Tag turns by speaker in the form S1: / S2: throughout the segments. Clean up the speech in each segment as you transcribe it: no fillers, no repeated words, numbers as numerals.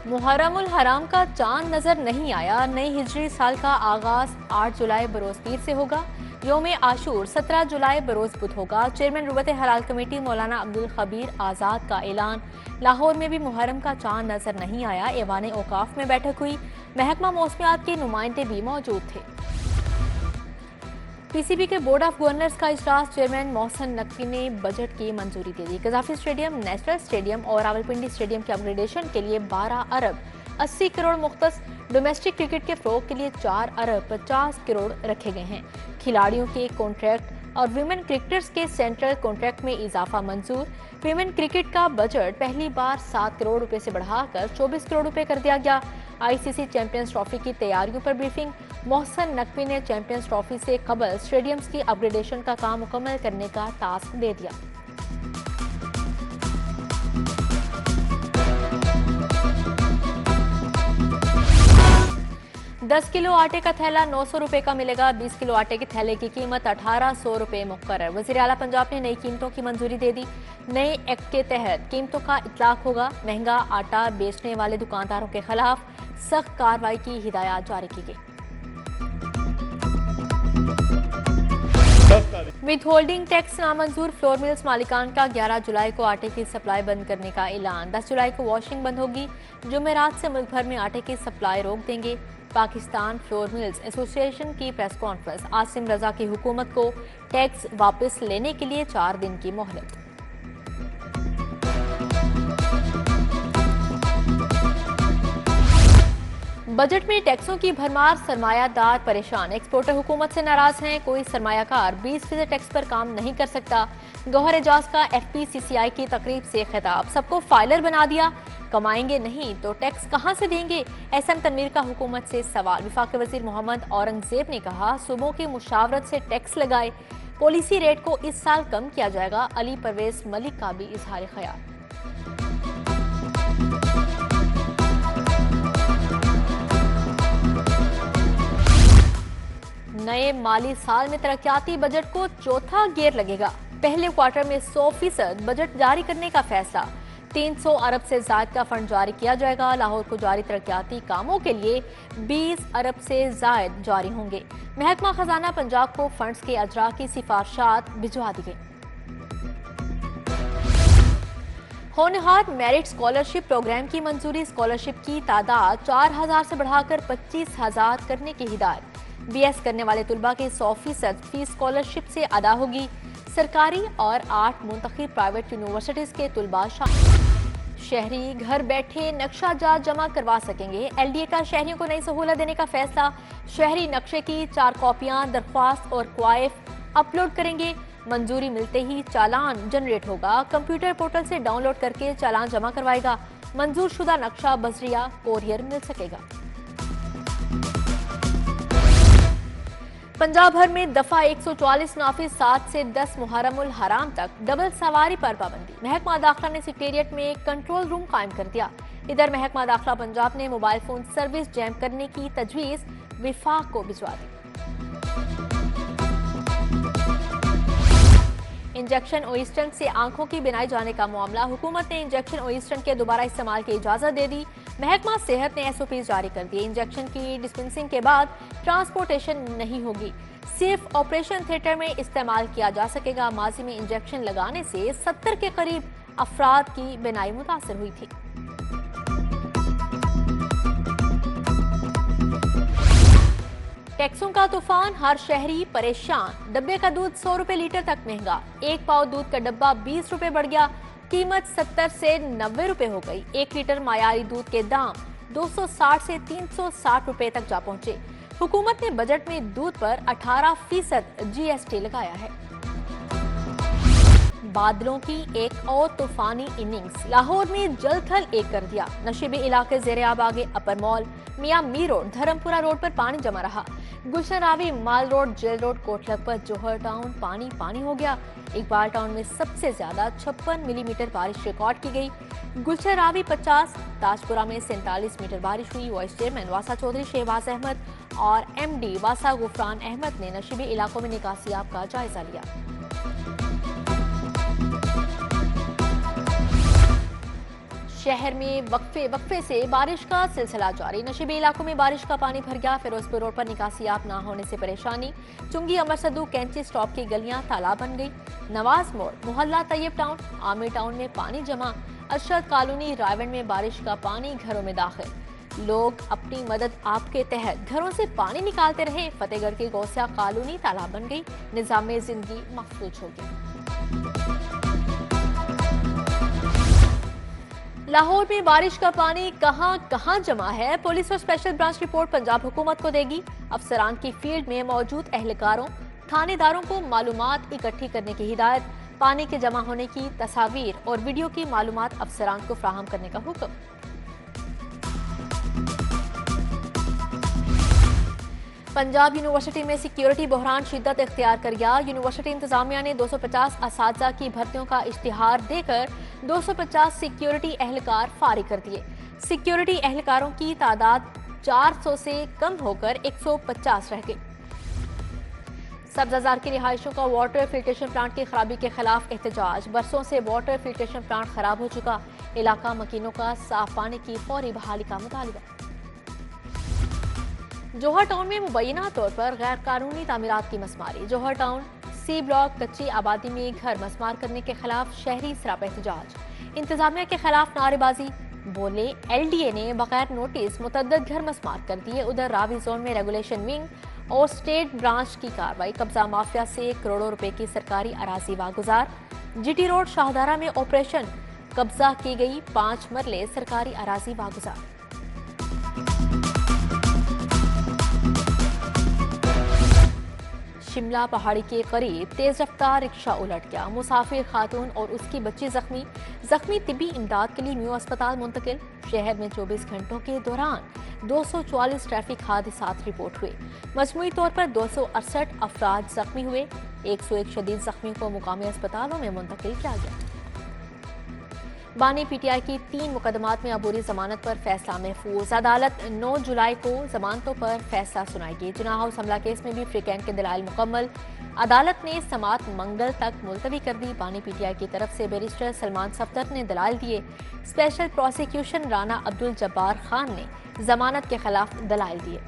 S1: محرم الحرام کا چاند نظر نہیں آیا۔ نئی ہجری سال کا آغاز 8 جولائی بروز پیر سے ہوگا۔ یوم عاشور 17 جولائی بروز بدھ ہوگا۔ چیئرمین ربوت حلال کمیٹی مولانا عبدالخبیر آزاد کا اعلان۔ لاہور میں بھی محرم کا چاند نظر نہیں آیا۔ ایوان اوقاف میں بیٹھک ہوئی۔ محکمہ موسمیات کے نمائندے بھی موجود تھے۔ پی سی بی کے بورڈ آف گورنرز کا اجلاس۔ چیئرمین محسن نقوی نے بجٹ کی منظوری دے دی۔ قذافی اسٹیڈیم، نیشنل اسٹیڈیم اور راولپنڈی اسٹیڈیم کے اپ گریڈیشن کے لیے 12 ارب 80 کروڑ مختص۔ ڈومیسٹک کرکٹ کے فروغ کے لیے 4 ارب 50 کروڑ رکھے گئے ہیں۔ کھلاڑیوں کے کانٹریکٹ اور ویمن کرکٹرز کے سینٹرل کانٹریکٹ میں اضافہ منظور۔ ویمن کرکٹ کا بجٹ پہلی بار 7 کروڑ روپے سے بڑھا کر 24 کروڑ روپے کر دیا گیا۔ آئی سی سی چیمپئنز ٹرافی کی تیاریوں پر بریفنگ۔ محسن نقوی نے چیمپئنز ٹرافی سے قبل اسٹیڈیمز کی اپ گریڈیشن کا کام مکمل کرنے کا ٹاسک دے دیا۔ دس کلو آٹے کا تھیلا 900 روپے کا ملے گا۔ 20 کلو آٹے کے تھیلے کی قیمت 1800 روپے مقرر۔ وزیر اعلیٰ پنجاب نے نئی قیمتوں کی منظوری دے دی۔ نئے ایکٹ کے تحت قیمتوں کا اطلاق ہوگا۔ مہنگا آٹا بیچنے والے دکانداروں کے خلاف سخت کارروائی کی ہدایات جاری کی گئی۔ وتھ ہولڈنگ ٹیکس نامنظور۔ فلور ملز مالکان کا 11 جولائی کو آٹے کی سپلائی بند کرنے کا اعلان۔ 10 جولائی کو واشنگ بند ہوگی۔ جمعرات سے ملک بھر میں آٹے کی سپلائی روک دیں گے۔ پاکستان فلور ملز ایسوسی ایشن کی پریس کانفرنس۔ عاصم رضا کی حکومت کو ٹیکس واپس لینے کے لیے 4 دن کی مہلت۔ بجٹ میں ٹیکسوں کی بھرمار، سرمایہ دار پریشان۔ ایکسپورٹر حکومت سے ناراض ہیں۔ کوئی سرمایہ کار 20% ٹیکس پر کام نہیں کر سکتا۔ گوہر اعجاز کا ایف پی سی سی آئی کی تقریب سے خطاب۔ سب کو فائلر بنا دیا، کمائیں گے نہیں تو ٹیکس کہاں سے دیں گے؟ ایس ایم تنویر کا حکومت سے سوال۔ وفاقی وزیر محمد اورنگزیب نے کہا صوبوں کی مشاورت سے ٹیکس لگائے، پالیسی ریٹ کو اس سال کم کیا جائے گا۔ علی پرویز ملک کا بھی اظہار خیال۔ نئے مالی سال میں ترقیاتی بجٹ کو چوتھا گیئر لگے گا۔ پہلے کوارٹر میں 100% بجٹ جاری کرنے کا فیصلہ۔ 300 ارب سے زائد کا فنڈ جاری کیا جائے گا۔ لاہور کو جاری ترقیاتی کاموں کے لیے 20 ارب سے زائد جاری ہوں گے۔ محکمہ خزانہ پنجاب کو فنڈز کے اجراء کی سفارشات بھجوا دی گئی۔ ہونہار میرٹ اسکالرشپ پروگرام کی منظوری۔ اسکالرشپ کی تعداد 4000 سے بڑھا کر 25000 کرنے کی ہدایت۔ بی ایس کرنے والے طلباء کی 100% فیس اسکالرشپ سے ادا ہوگی۔ سرکاری اور 8 منتخب پرائیویٹ یونیورسٹیز کے طلباء شامل۔ شہری گھر بیٹھے نقشہ جات جمع کروا سکیں گے۔ ایل ڈی اے کا شہریوں کو نئی سہولت دینے کا فیصلہ۔ شہری نقشے کی 4 کاپیاں درخواست اور کوائف اپلوڈ کریں گے۔ منظوری ملتے ہی چالان جنریٹ ہوگا۔ کمپیوٹر پورٹل سے ڈاؤن لوڈ کر کے چالان جمع کروائے گا۔ منظور شدہ نقشہ بذریعہ کوریئر مل سکے گا۔ پنجاب بھر میں دفعہ 144 نافذ۔ 7 سے 10 محرم الحرام تک ڈبل سواری پر پابندی۔ محکمہ داخلہ نے سیکریٹریٹ میں کنٹرول روم قائم کر دیا۔ ادھر محکمہ داخلہ پنجاب نے موبائل فون سروس جیم کرنے کی تجویز وفاق کو بھجوا دی۔ انجیکشن اوئسٹن سے آنکھوں کی بینائی جانے کا معاملہ۔ حکومت نے انجیکشن اوئسٹن کے دوبارہ استعمال کی اجازت دے دی۔ محکمہ صحت نے ایس او پیز جاری کر دیے۔ انجیکشن کی ڈسپنسنگ کے بعد ٹرانسپورٹیشن نہیں ہوگی، صرف آپریشن تھیٹر میں استعمال کیا جا سکے گا۔ ماضی میں انجیکشن لگانے سے 70 کے قریب افراد کی بینائی متاثر ہوئی تھی۔ ٹیکسوں کا طوفان، ہر شہری پریشان۔ ڈبے کا دودھ 100 روپے لیٹر تک مہنگا۔ 1 پاؤ دودھ کا ڈبہ 20 روپے بڑھ گیا۔ قیمت 70 سے 90 روپے ہو گئی۔ 1 لیٹر معیاری دودھ کے دام 260 سے 360 روپے تک جا پہنچے۔ حکومت نے بجٹ میں دودھ پر 18% جی ایس ٹی لگایا ہے۔ بادلوں کی ایک اور طوفانی اننگز۔ لاہور میں جل تھل ایک کر دیا۔ نشیبی علاقے زیر آب آگے۔ اپر مال، میاں می روڈ، دھرمپورہ روڈ پر پانی جمع رہا۔ گلشن راوی، مال road, jail road, Kot Lakhpat, جوہر ٹاؤن پانی ہو گیا۔ اقبال ٹاؤن میں سب سے زیادہ 56 ملی میٹر بارش ریکارڈ کی گئی۔ گلشن راوی 50، تاجپورہ میں 47 میٹر بارش ہوئی۔ وائس چیئرمین واسا چودھری شہباز احمد اور ایم ڈی واسا غفران احمد نے نشیبی علاقوں میں نکاسیاب کا جائزہ لیا۔ शहर में वक्फे से बारिश का सिलसिला जारी। नशीबी इलाकों में बारिश का पानी भर गया। फिरोजपुर रोड पर निकासियाब ना होने से परेशानी। चुंगी अमर सद्दू कैंची स्टॉप की गलियां तालाब बन गई। नवाज मोड़ मोहल्ला तैयब टाउन आमिर टाउन में पानी जमा। अरशद कॉलोनी रायवन में बारिश का पानी घरों में दाखिल। लोग अपनी मदद आपके तहत घरों से पानी निकालते रहे। फतेहगढ़ की गौसिया कॉलोनी तालाब बन गई। निजाम जिंदगी महफूज हो गया। लाहौर में बारिश का पानी कहां जमा है, पुलिस और स्पेशल ब्रांच रिपोर्ट पंजाब हुकूमत को देगी। अफसरान की फील्ड में मौजूद एहलकारों थानेदारों को मालूमात इकट्ठी करने की हिदायत। पानी के जमा होने की तस्वीर और वीडियो की मालूमात अफसरान को फ्राहम करने का हुक्म। पंजाब यूनिवर्सिटी में सिक्योरिटी बहरान शिद्दत इख्तियार कर गया। यूनिवर्सिटी इंतजामिया ने 250 असातिज़ा की भर्तियों का इश्तिहार देकर 250 सिक्योरिटी एहलकार फारिग कर दिए। सिक्योरिटी एहलकारों की तादाद 400 से कम होकर 150 रह गई। सब्जाजार की रिहायशों का वाटर फिल्ट्रेशन प्लांट की खराबी के खिलाफ एहतजाज। बरसों से वाटर फिल्ट्रेशन प्लांट खराब हो चुका। इलाका मकीनों का साफ पानी की फौरी बहाली का मुतालबा। जौहर टाउन में मुबैना तौर पर गैर कानूनी तामीरात की मसमारी। जौहर टाउन सी ब्लॉक कच्ची आबादी में घर मसमार करने के खिलाफ शहरी सरापा एहतजाज। इंतजामिया के खिलाफ नारेबाजी। बोले LDA ने बगैर नोटिस मुतअद्दिद घर मसमार कर दिए। उधर रावी जोन में रेगुलेशन विंग और स्टेट ब्रांच की कार्रवाई। कब्जा माफिया से करोड़ों रुपए की सरकारी अराजी वागुजार। GT रोड शाहदारा में ऑपरेशन। कब्जा की गई 5 मरले सरकारी अराजी वागुजार। शिमला पहाड़ी के करीब तेज रफ्तार रिक्शा उलट गया। मुसाफिर खातून और उसकी बच्ची जख्मी तिब्बी इमदाद के लिए न्यू अस्पताल मुंतकिल। शहर में 24 घंटों के दौरान 244 ट्रैफिक हादसात रिपोर्ट हुए। मजमूई तौर पर 268 अफराद जख्मी हुए। 101 शदीद जख्मी को मुकामी अस्पतालों में मुंतकिल किया गया। बानी PTI की 3 मुकदमात में अबूरी जमानत पर फैसला महफूज। अदालत 9 जुलाई को जमानतों पर फैसला सुनाएगी। जुना हाउस हमला केस में भी फ्रीकैंट के दलाइल मुकम्मल। अदालत ने समात मंगल तक मुलतवी कर दी। बानी PTI की तरफ से बैरिस्टर सलमान सफदर ने दलाइल दिए। स्पेशल प्रोसिक्यूशन राना अब्दुल जब्बार खान ने जमानत के खिलाफ दलाइल दिए।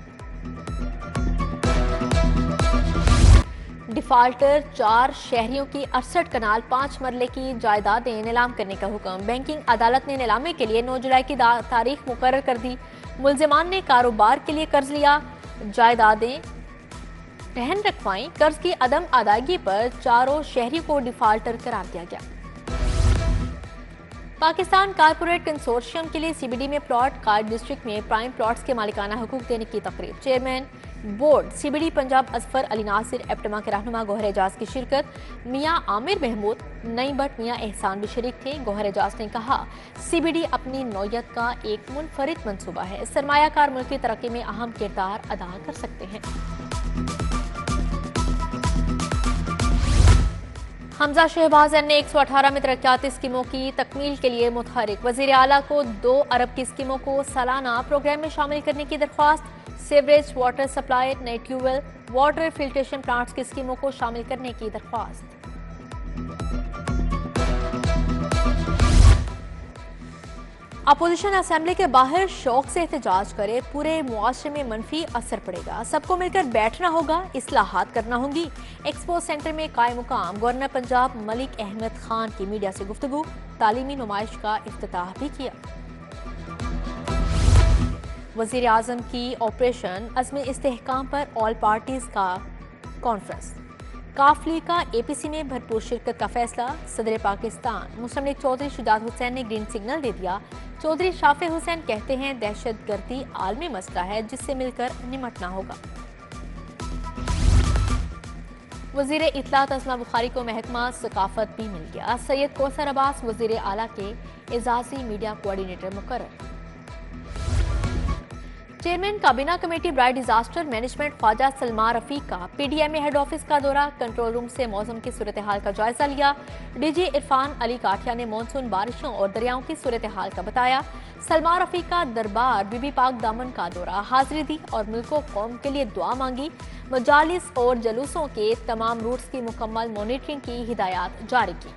S1: डिफाल्टर 4 शहरियों की 68 कनाल 5 मरले की जायदादें नीलाम करने का हुक्म। बैंकिंग अदालत ने नीलामी के लिए 9 जुलाई की तारीख मुकर्रर कर दी। मुलजिमान ने कारोबार के लिए कर्ज लिया, जायदादें रहन रखवाई। कर्ज की अदम अदायगी पर 4 शहरियों को डिफाल्टर करार दिया गया। पाकिस्तान कारपोरेट कंसोर्शियम के लिए CBD में प्लॉट कार्ड डिस्ट्रिक्ट में प्राइम प्लॉट्स के मालिकाना हुकूक देने की तकरीब। Chairman board CBD Punjab Azfar Ali Nasir, APTMA के रहनुमा गौहर एजाज की शिरकत। मियां आमिर महमूद, नई बट मियां एहसान भी शरीक थे। गौहर एजाज ने कहा CBD अपनी नौयत का एक मुनफरिद मंसूबा है। सरमायाकार मुल्क की तरक्की में अहम किरदार अदा कर सकते हैं। हमजा शहबाज ने 118 में तरक्याती स्कीमों की तकमील के लिए मुतहरिक। वजीर आला को 2 अरब की स्कीमों को सालाना प्रोग्राम में शामिल करने की दरख्वास्त। सीवरेज वाटर सप्लाई, नए ट्यूबवेल, वाटर फिल्ट्रेशन प्लांट्स की स्कीमों को शामिल करने की दरख्वास्त। अपोजिशन असेंबली के बाहर शौक से एहतजाज करे, पूरे मुआशरे में मनफी असर पड़ेगा। सबको मिलकर बैठना होगा, इस्लाहात करना होंगी। एक्सपो सेंटर में कायम मुकाम गवर्नर पंजाब मलिक अहमद खान की मीडिया से गुफ्तगू। तालीमी नुमाइश का इफ्तिताह भी किया। वजीर आजम की ऑपरेशन अज़्म इस्तेहकाम पर ऑल पार्टीज का कॉन्फ्रेंस। काफली का APC में भरपूर शिरकत का फैसला। सदर पाकिस्तान मुस्लिम लीग चौधरी शुजात हुसैन ने ग्रीन सिग्नल दे दिया। चौधरी शाफे हुसैन कहते हैं दहशत गर्दी आलमी मसला है जिससे मिलकर निमटना होगा। वजीर इत्तलात अज़मा बुखारी को महकमा सकाफत भी मिल गया। सैयद कौसर अब्बास वजीर आला के एजाजी मीडिया कोऑर्डिनेटर मुकर्रर। चेयरमैन काबीना कमेटी ब्राइट डिजास्टर मैनेजमेंट ख्वाजा सलमान रफीक का PDMA हेड ऑफिस का दौरा। कंट्रोल रूम से मौसम की सूरत हाल का जायजा लिया। DG इरफान अली काठिया ने मानसून बारिशों और दरियाओं की सूरत हाल का बताया। सलमान रफीक का दरबार बीबी पाक दामन का दौरा, हाजिरी दी और मुल्क व कौम के लिए दुआ मांगी। मजालिस और जलूसों के तमाम रूट्स की मुकम्मल मॉनिटरिंग की हिदायत जारी की।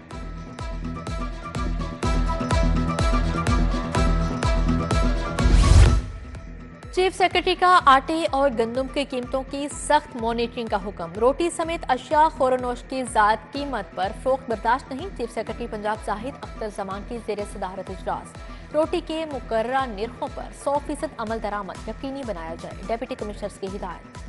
S1: चीफ सेक्रेटरी का आटे और गंदम की कीमतों की सख्त मॉनिटरिंग का हुक्म। रोटी समेत अशिया खोरनोश की ज़ायद कीमत पर फरोख्त बर्दाश्त नहीं। चीफ सेक्रेटरी पंजाब जाहिद अख्तर जमान की ज़ेर सदारत इजलास। रोटी के मुकर्ररा निर्खों पर 100% अमल दरामद यकीनी बनाया जाए, डिप्टी कमिश्नर्स की हिदायत।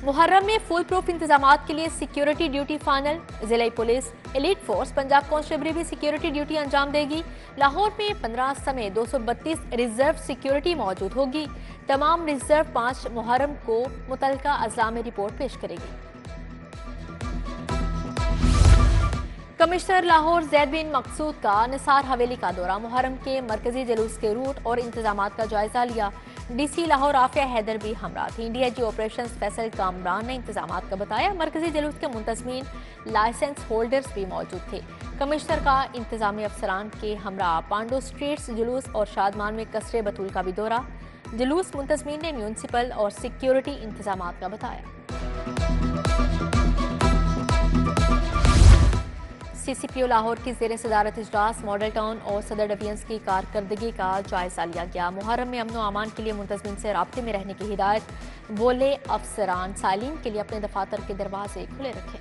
S1: मुहर्रम में फुल प्रूफ इंतजामात के लिए सिक्योरिटी ड्यूटी फाइनल। जिला police, elite force, Punjab constable भी सिक्योरिटी ड्यूटी अंजाम देगी। लाहौर में 15 समेत 232 रिजर्व सिक्योरिटी मौजूद होगी। तमाम रिजर्व 5 मुहर्रम को मुतलका अजला में रिपोर्ट पेश करेगी। कमिश्नर लाहौर जैद बिन मकसूद का निसार हवेली का दौरा। मुहर्रम के मरकजी जुलूस के रूट और इंतजामात का जायजा लिया। डीसी लाहौर आफिया हैदर भी हमरा थी। डीआईजी ऑपरेशंस फैसल कामरान ने इंतजामात का बताया। मरकजी जुलूस के मुंतजमीन, लाइसेंस होल्डर्स भी मौजूद थे। कमिश्नर का इंतजामी अफसरान के हमरा पांडो स्ट्रीट्स जुलूस और शादमान में कसरे बतूल का भी दौरा। जुलूस मुंतजमीन ने म्यूनसिपल और सिक्योरिटी इंतजामात का बताया। सीसीपीओ लाहौर की ज़ेर सदारत इजलास। मॉडल टाउन और सदर डिवीजन्स की कारकर्दगी का जायजा लिया गया। मुहर्रम में अमन व अमान के लिए मुंतजमीन से राब्ते में रहने की हिदायत। बोले अफसरान सालीन के लिए अपने दफातर के दरवाजे खुले रखें।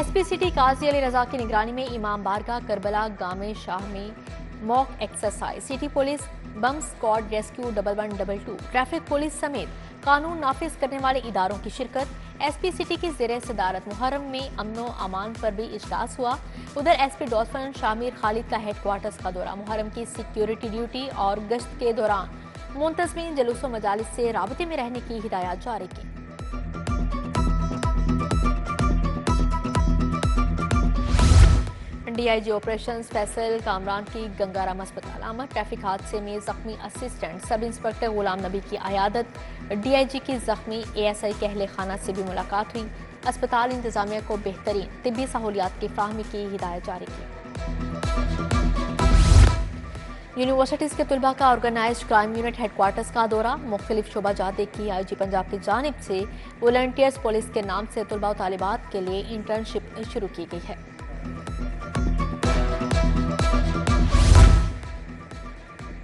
S1: एसपी सिटी काजी अली रजा की निगरानी में इमाम बारगाह करबला गामे शाह में मॉक एक्सरसाइज। सिटी पुलिस, बम स्क्वाड, रेस्क्यू 1122, ट्रैफिक पुलिस समेत कानून नाफिज करने वाले इदारों की शिरकत। एसपी सिटी की ज़ेर सदारत मुहर्रम में अमनो अमान पर भी इजलास हुआ। उधर एसपी डॉल्फिन शामिर खालिद का हेडक्वार्टर्स का दौरा। मुहर्रम की सिक्योरिटी ड्यूटी और गश्त के दौरान मुंतजमीन जुलूस व मजालिस से राबते में रहने की हिदायत जारी की। डीआईजी ऑपरेशंस फैसल कामरान की गंगाराम अस्पताल आमद। ट्रैफिक हादसे में जख्मी assistant sub inspector Ghulam Nabi की अयादत। डीआईजी की जख्मी एएसआई कहले खाना से भी मुलाकात हुई। अस्पताल इंतजामिया को बेहतरीन तिब्बी सहूलियात की फ्राहमी की हिदायत जारी की। यूनिवर्सिटीज़ के तलबा का ऑर्गेनाइज्ड क्राइम यूनिट हेडक्वार्टर्स का दौरा। मुख्तलिफ शोबा जाते की आईजी पंजाब की जानिब से वॉलंटियर्स पुलिस के नाम से तलबा व तालिबात के लिए इंटर्नशिप शुरू की गई है।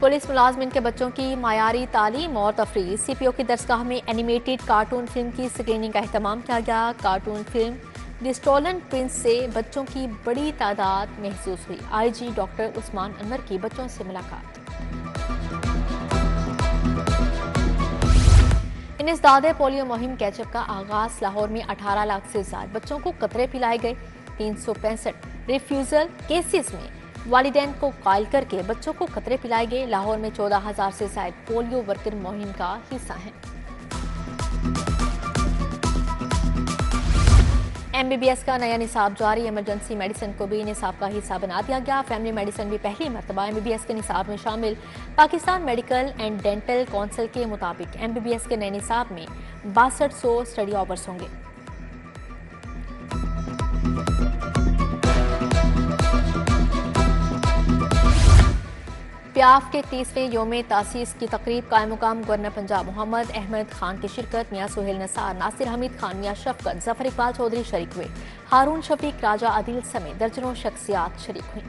S1: पुलिस मुलाजमिन के बच्चों की मायारी तालीम और तफरीह। सीपीओ की दरसगाह में एनिमेटेड कार्टून फिल्म की स्क्रीनिंग का एहतमाम किया गया। Cartoon film the stolen prince से बच्चों की बड़ी तादाद महसूस हुई। आईजी डॉक्टर उस्मान अनवर की बच्चों से मुलाकात। इंसदादे पोलियो मुहिम कैचअप का आगाज। लाहौर में 18 लाख से ज्यादा बच्चों को कतरे पिलाए गए। 365 रिफ्यूजल केसेस में वालिदैन को कायल करके बच्चों को कतरे पिलाए गए। लाहौर में 14,000 से ज्यादा पोलियो वर्कर मुहिम का हिस्सा हैं। एमबीबीएस का नया निसाब जारी। इमरजेंसी मेडिसिन को भी निसाब का हिस्सा बना दिया गया। फैमिली मेडिसिन भी पहली मरतबा एमबीबीएस के निसाब में शामिल। Pakistan medical and dental council के मुताबिक एमबीबीएस के नए निसाब में 6200 स्टडी आवर्स होंगे। प्याफ के 30वें योम तासीस की तकरीब। कायम मुकाम गवर्नर पंजाब मोहम्मद अहमद खान की शिरकत। मियां सुहेल नसार, नासिर हमीद खान, मियां शफकत, जफर इकबाल चौधरी शरीक हुए। हारून शफीक, राजा आदिल समेत दर्जनों शख्सियात शरीक हुई।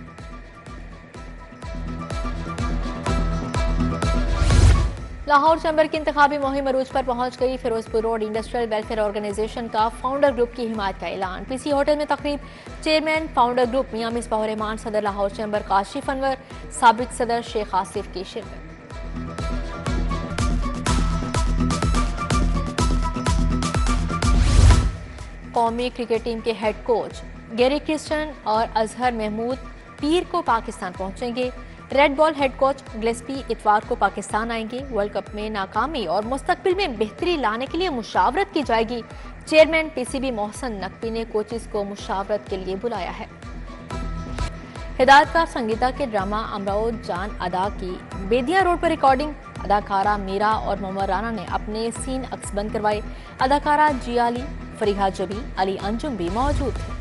S1: लाहौर चैम्बर की इंतखाबी मुहिम अरूज पर पहुंच गई। Firozpur road industrial welfare organization का फाउंडर ग्रुप की हिमायत का ऐलान। पीसी होटल में तकरीब। चेयरमैन फाउंडर ग्रुप मियां मिसबाह रहमान, सदर लाहौर चैम्बर काशिफ अनवर, साबिक सदर शेख आसिफ की शिरकत। कौमी क्रिकेट टीम के हेड कोच गैरी क्रिस्टन और अजहर महमूद पीर को पाकिस्तान पहुंचेंगे। Red ball head coach Gillespie इतवार को पाकिस्तान आएंगे। वर्ल्ड कप में नाकामी और मुस्तकबिल में बेहतरी लाने के लिए मुशावरत की जाएगी। चेयरमैन पीसीबी मोहसन नकवी ने कोचेस को मुशावरत के लिए बुलाया है। हिदायतकार संगीता के ड्रामा अमराओ जान अदा की बेदिया रोड पर रिकॉर्डिंग। अदाकारा मीरा और मोहम्मद राना ने अपने सीन अक्स बंद करवाए। अदाकारा जियाली, फरीहा जबी, अली अंजुम भी मौजूद थे।